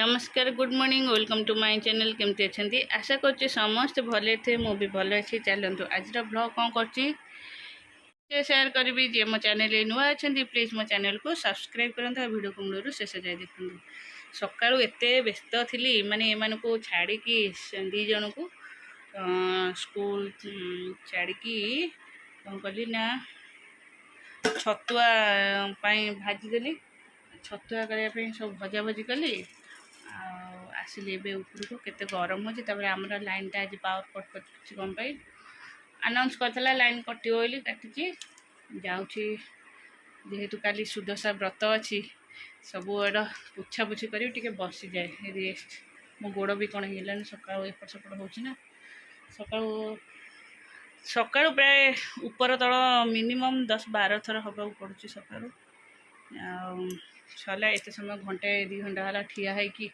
नमस्कार good morning welcome to my channel केमती अच्छी आशा करछि समस्त भले थे मु भी भल अच्छी चलतु आज ब्लॉग कौन कर शेयर करी जे मो चैनल नुआ अच्छा प्लीज मो चैनल को सब्सक्राइब करते वीडियो को मूलर शेष जाए देखते सका एत व्यस्त थी माने एम को छाड़ी दी जन को स्कूल छाड़ी कौन कली ना छतुआ भाजीदेली छतुआ करने सब भजा भजी कली आसिली ए उपरको केते गरम हो आमर लाइन टा आज पावर कट कर कौन अनाउंस करता लाइन कटो बोली काटी जाऊँगी जेहेतु काली सुदशा व्रत अच्छी सब एड पोछा पोछी कर बसी जाए रेस्ट मो गोड़ भी कौन है सका एपट सेपट होना सका सका प्राय ऊपर तल मिनिमम 10-12 थर हवा पड़ू सका सरला एत समय घंटे 2 घंटा है ठिया है कि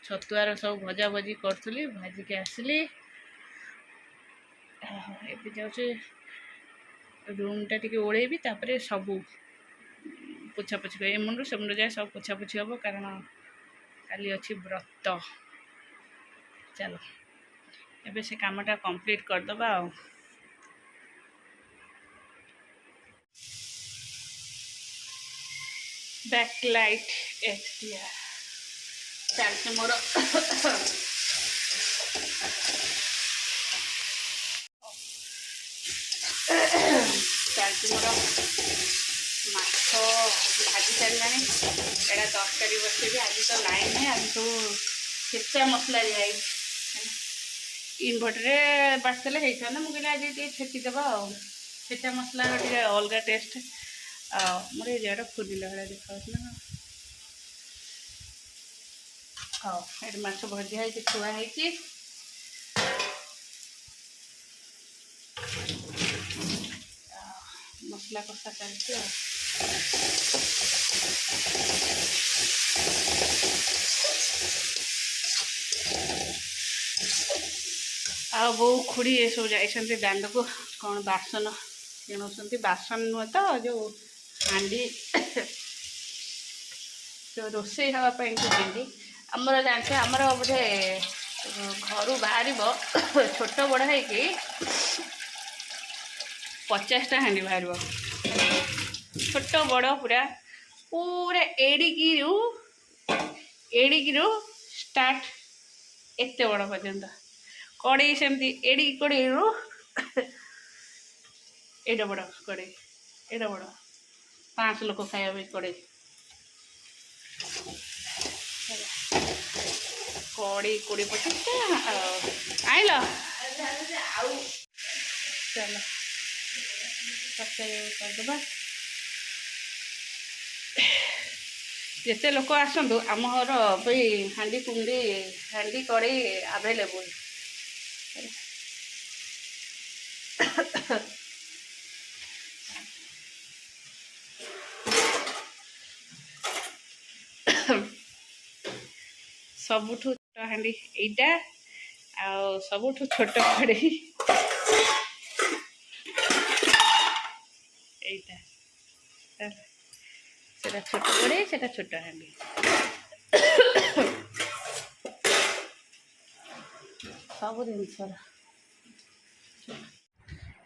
छतुआर सब भजा भजी करी भाजिक आसली ए जाऊँ रूम टा टी ओढ़ेबी तापर सब पोछा पोछी कर एमुंडू से मुंड जाए सब पोछा पोछी हम कारण काली अच्छी व्रत चलो एबे से कामटा कंप्लीट करदबा आ बैकलाइट HDR चलते मोर चलती मोर माछ भाजी सारा एटा तरकारी बसेबी आज तो लाइन है आज तो छेचा मसला दिखाई इनभर्टर बाटले होता ना मुझे आज छेकीदेव छेचा मसला टे अलग टेस्ट मोर ये जगह फुलिला भाई देखा हाँ ये माछ भजा है थुआ है मसला कषा चलती आ बो खुड़ी ये सब जाइए दांड को कौन बासन किणुंट बासन नुह तो जो हांडी जो रोसे हाँपाई किणती आमर जानते आमर बोधे घर बाहर छोट बड़ है कि 50टा हांडी बाहर छोट बड़ पूरा पूरा एड़िकी स्टार्ट एत बड़ पर्यंत कड़े सेमती एड़ी कड़े एडा बड़ कड़े एडा बड़ 5 लोक खाया कड़े कड़ी 20-25टा आइल चलो करदे जिते लोक आसतु आम घर हांडी कुंडी हांडी कड़े आवेलेबल सबुठू छोट हांडी एटा आ सबुठू छोट कड़े एटा सेटा छोट कड़े सेटा छोट हांडी सब जिनसर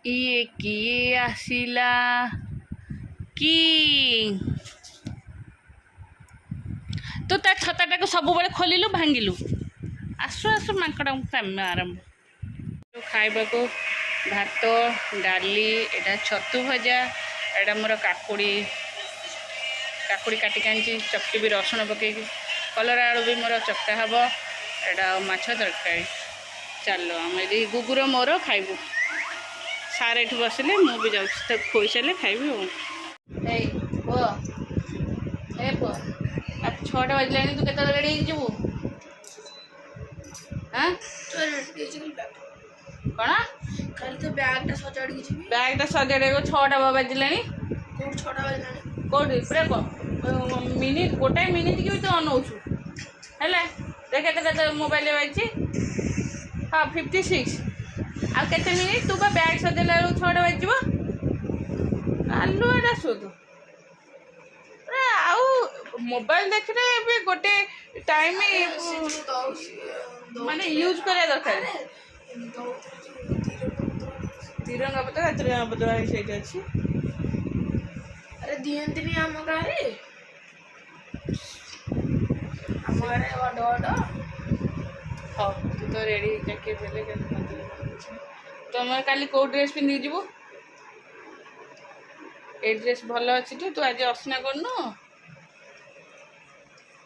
ये किए आसिला कि तो ता छताटा को सब बड़े खोलू भांगिलु आसु आसु मांकड़ काम आरंभ तो खाइबा को भात डाली एटा छतु भजा एटा मोर काकुड़ी काटी कांची चकटी भी रसुण पकई कलर आलू भी मोर चकटा हम एटा माछ तरकारी चलो आम ये गुगुर मोर खाइबू सारे एठू बसले मु भी जाऊँ खोई सारे खाइबी हो 6टा बजला तू के रेडी जीवु कौन खाली तो बैगटा सजाड़ी 6टा बजला कौटी पूरा मिनिट गोटाए मिनिट की भी तो अनौचु है देखे मोबाइल बाजी हाँ 56 आ केते मिनिट तू बैग सजेला 6टा बज आलू एटा शोध मोबाइल देखले भी गोटे टाइम माने यूज करा दरकार तिरंगा पताका ସେଇଠି ଅଛି। अरे दियंतिनी आम गाँव आम गाँव बड़ बड़ हाँ तू तो रेडी जाके देले तुम काली कौ ड्रेस पिंधि जीवु ए ड्रेस भल अच्छी तू आज असना करनु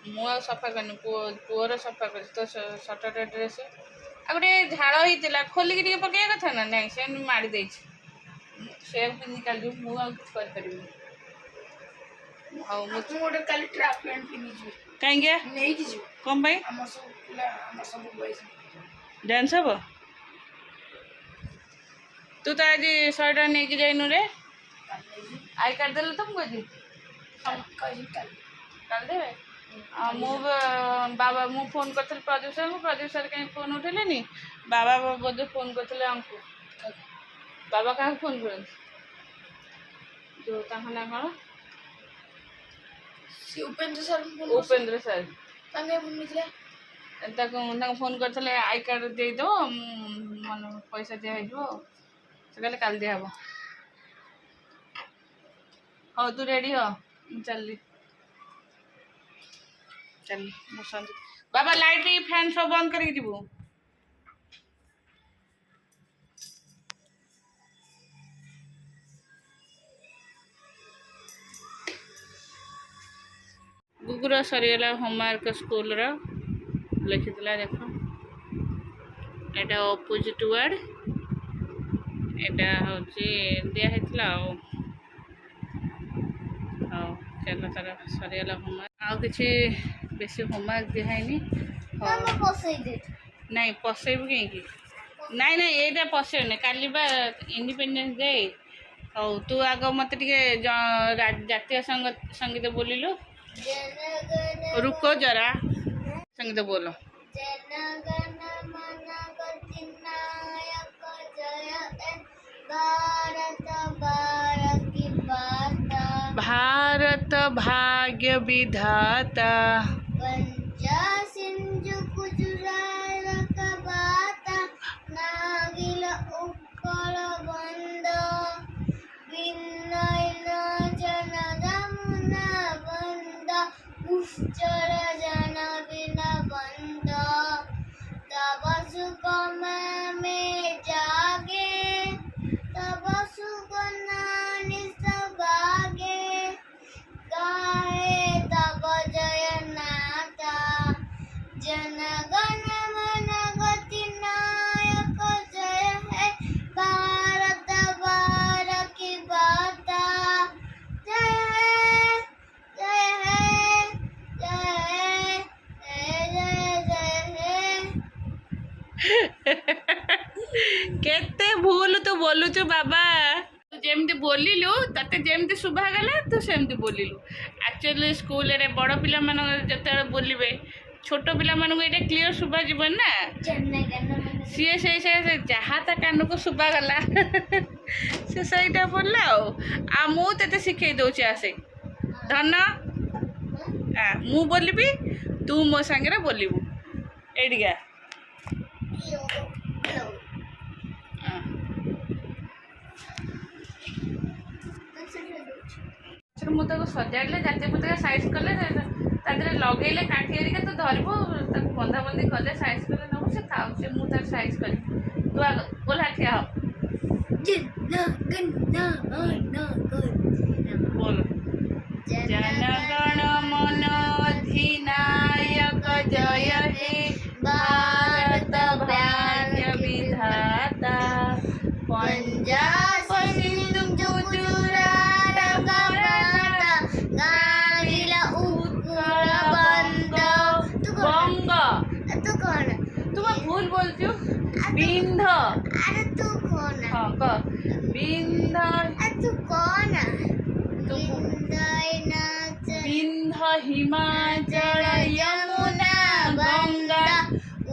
मु सफा करनी पुअर सफा कर तो सटरडे ड्रेस आ गोटे झाड़ होता खोलिकी पकड़ा कथा ना ना से माड़ी दे से पिंधि काली मुझे हाँ मुझे गोटे काली ट्रैक पैंट पिंधि कहीं नहीं कम भाई डांस हम तू तो आज 100 टका नहीं जाइनु रे आई कार्ड देल तुमको जी कल देवे मु बाबा मु फोन करते प्रदीप कहीं फोन उठेले बाबा बोधे फोन करते हमको बाबा क्या फोन कर जो ना कौन उपेंद्र सर फोन करते आई कार्ड देदेव मन पैसा दिहो से कहले काल दिहब हाँ तू रेडी हो चल चल बाबा लाइट फैन सब बंद करके जीवु गुगुर सरीगला होमवर्क स्कूल लिखी देख यहाँ अपोजिट वर्ड यहाँ हूँ दिहला चल तार सरीगला होमवर्क आउ कि बेसी होमवर्क दिखाई नहीं पसैबू कहीं नाई ना ये पसैबनी काली बा इंडिपेंडेंस डे हौ तू आग मत जातीय संगीत बोलिलु रुको जरा संगीत बोलो भारत भाग्य विधाता सिंधु गुजरात बाता नागिल उत्कल बंद विनयन जन यमुना बंद उच्चर जन बिन बंद तब सुगम में जागे तब सुगना निसबागे गाए तब जय नाता जन गण मन गति नायक जय है भारत बार की बाता जय है जय है जय है जय जय केते भूल तू बोलुचु बाबा तू जेमती बोलिलु तते जेमती शुभा गला तू सेमती बोलिलु एक्चुअली स्कूल रे बड़ पिला मान जते बोलिबे छोट पिला मान को ये क्लियर शुभा जीवन ना सी से जहाँ ता कान को शुभा गला से सहीटा बोलला आ मु तते सिखै दउची आसे धन मु बोलिबी तू मो संगे बोलिबू एडिगा मुझे सजाड़े जातीय पताका साइज कले लगे काठी तो धरबू बंधा बंधी कले साइज कले नब से खाऊ से मुझे साइज कर तू आग बोला ठिया बोल जनगण मन अधिनायक जय हे भारत भाग्य विधाता पंजाब सिंधु गुजरात नागिल उत्कल बंग तू कौन तुम भूल बोलती हो बिंध अरे तू कौन हाँ कह बिंध तू कौन बिंध हिमाचल यमुना गंगा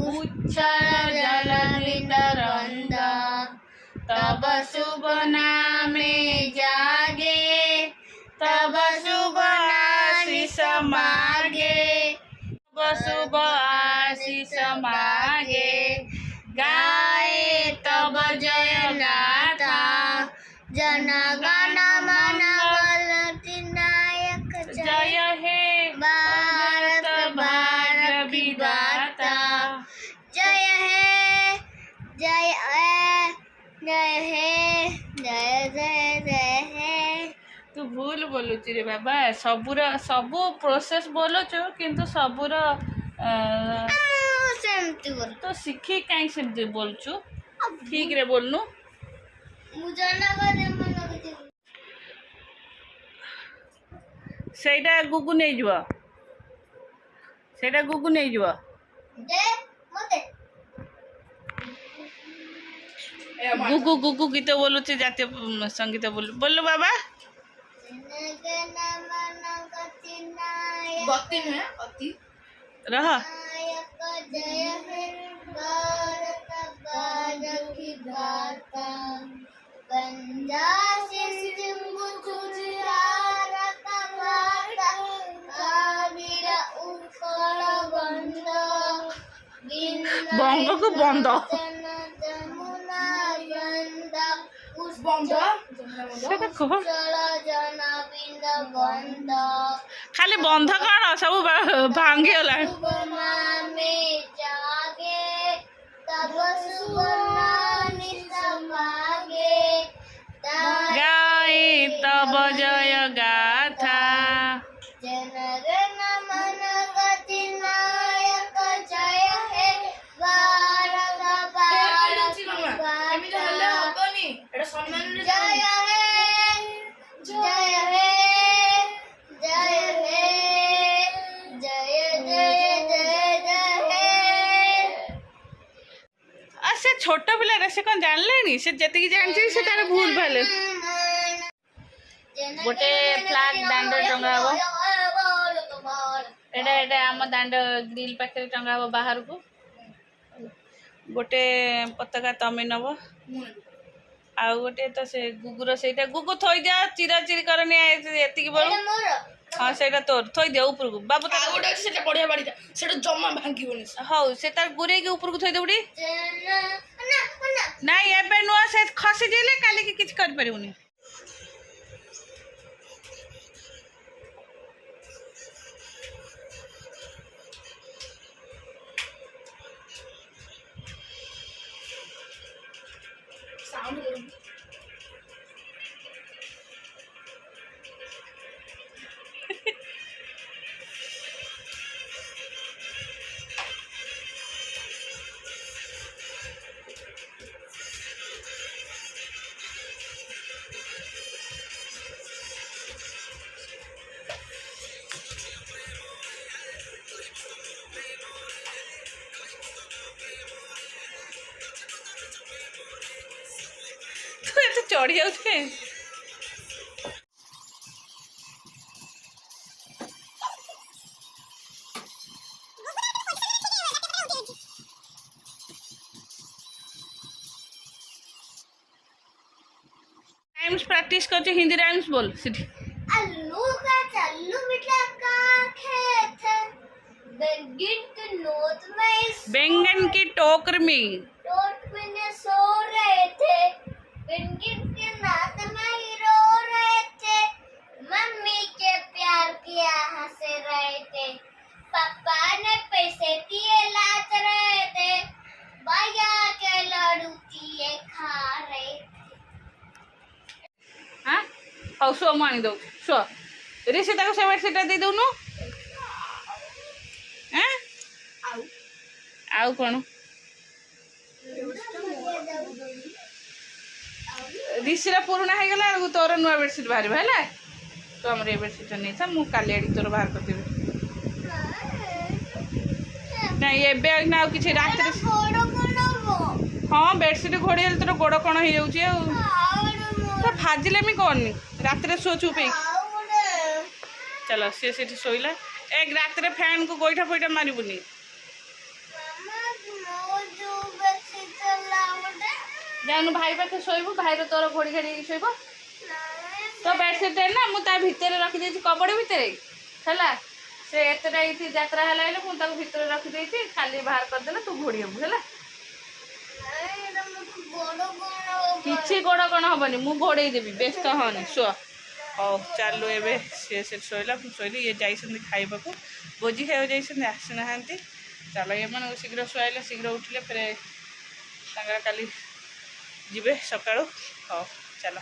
उच्चल जल वितरंद तब शुभ नामे जागे तब शुभ नाशिष शुभ आशीष मागे गाए तब जय गाथा जनगण मन गणनायक जय हे भारत भाग्य विधाता जय हे जय हे जय हे जय जय जय हे। तू भूल बोलुची रे बाबा सबू प्रोसेस बोलुचु किंतु सबूर सेमती बोल तो शिखी कहीं सेमती बोलचु ठीक रे बोलनु ସେଇଟା ଗୁଗୁ ନେଇଯିବ ସେଇଟା ଗୁଗୁ ନେଇଯିବ ଗୁଗୁ ଗୁଗୁ ଗୀତ ବୋଲୁଛି ଜାତୀୟ ସଙ୍ଗୀତ ବୋଲୁ ବାବା ରହ जय हे भारत भाग्य विधाता गंगा सिंधु गुजरात भारत कावेर उत्कल गंगा ବଙ୍ଗକୁ ବନ୍ଦ ଯମୁନା ଗଙ୍ଗା ବନ୍ଦ ସେଟା କହ ଜନ ବିନ୍ଦ ବନ୍ଦ ଖାଲି ବନ୍ଧ କଣ ସବୁ ଭାଙ୍ଗିଗଲାଣି में जागे तब सुनानी समागे गाए तब जय गाथा जनगण मन गति नायक जय हे भारत भारत जय हे जय हे जय हे जय जय जय जय हे। आ से छोट पिला से कौन जानले से जति जानछि से तार भूल भाल गोटे फ्लैग दांड टंगा हो एटा एटा आम दांड ग्रिल पाखे टंगा हो बाहर को गोटे पताका तमे नब आ गोटे तो से गुगुर सेटा गुगु थोई जा चिरा चिरी करनी एतिक बोल हाँ सेटा तोर थोई दे ऊपर को बाबू ता गोटे सेटा बढ़िया बाड़ीटा सेटा जम्मा भांगिबोनी हौ से तार गुरे के ऊपर को थोई देउडी नहीं एबे नुआ से खसी जेले काली के किछ कर परिउनी साउंड तू चढ़ी जाऊे राइम्स प्रैक्टिस करते हिंदी राइम्स बोल सीधी अल्लू का चल्लू बिटला का खेत बैंगन के नोट में बैंगन की टोकर में टोट में सो रहे थे बैंगन के नात में ही रो रहे थे मम्मी के प्यार किया हंस रहे थे पापा ने पैसे दिए लाच रहे थे भैया के लड्डू दिए खा रहे थे। हाँ हौ शो मु आनी दो शो ऋषि ताको से बेडशीट दे दउनु हैं आउ कोन ऋषि रा पुराना है गला तोर नुआ बेडशीट बाहर है तो हमर ए बेडशीट नहीं था मु काली आडी तोर बाहर कर देबे नहीं एबे ना किछि रात रे हां बेडशीट घोड़ियल तोर गोड़ कोन हो जाउची तो भाजिले मी कौन रात रे शो चुप चलो सी सीठी शोला एक रात रे फैन को गोईठा फोईठा मारिबुनी जानु भाई पाखे शोइबु भाई रो तोर घोड़ी घाड़ी शोइबो तो बेडशीट ना मु ता भितर रखी देछि कबड़ भितर हैला से एतटा ये यात्रा है मुझे भितर रखिदे खाली बाहर करदेले तू घोड़ी हेबू है किसी गोड़ कौन हेनी मु घोड़े देवी व्यस्त हनी शुआ हौ चलु ए सी से शोला शोली ये जाइए खाइबा को भोजी खाइबा जाइए आसीना चलो ये मन शीघ्र शुआइले शीघ्र उठिले फिर काली जीवे सकाळु हौ चलो।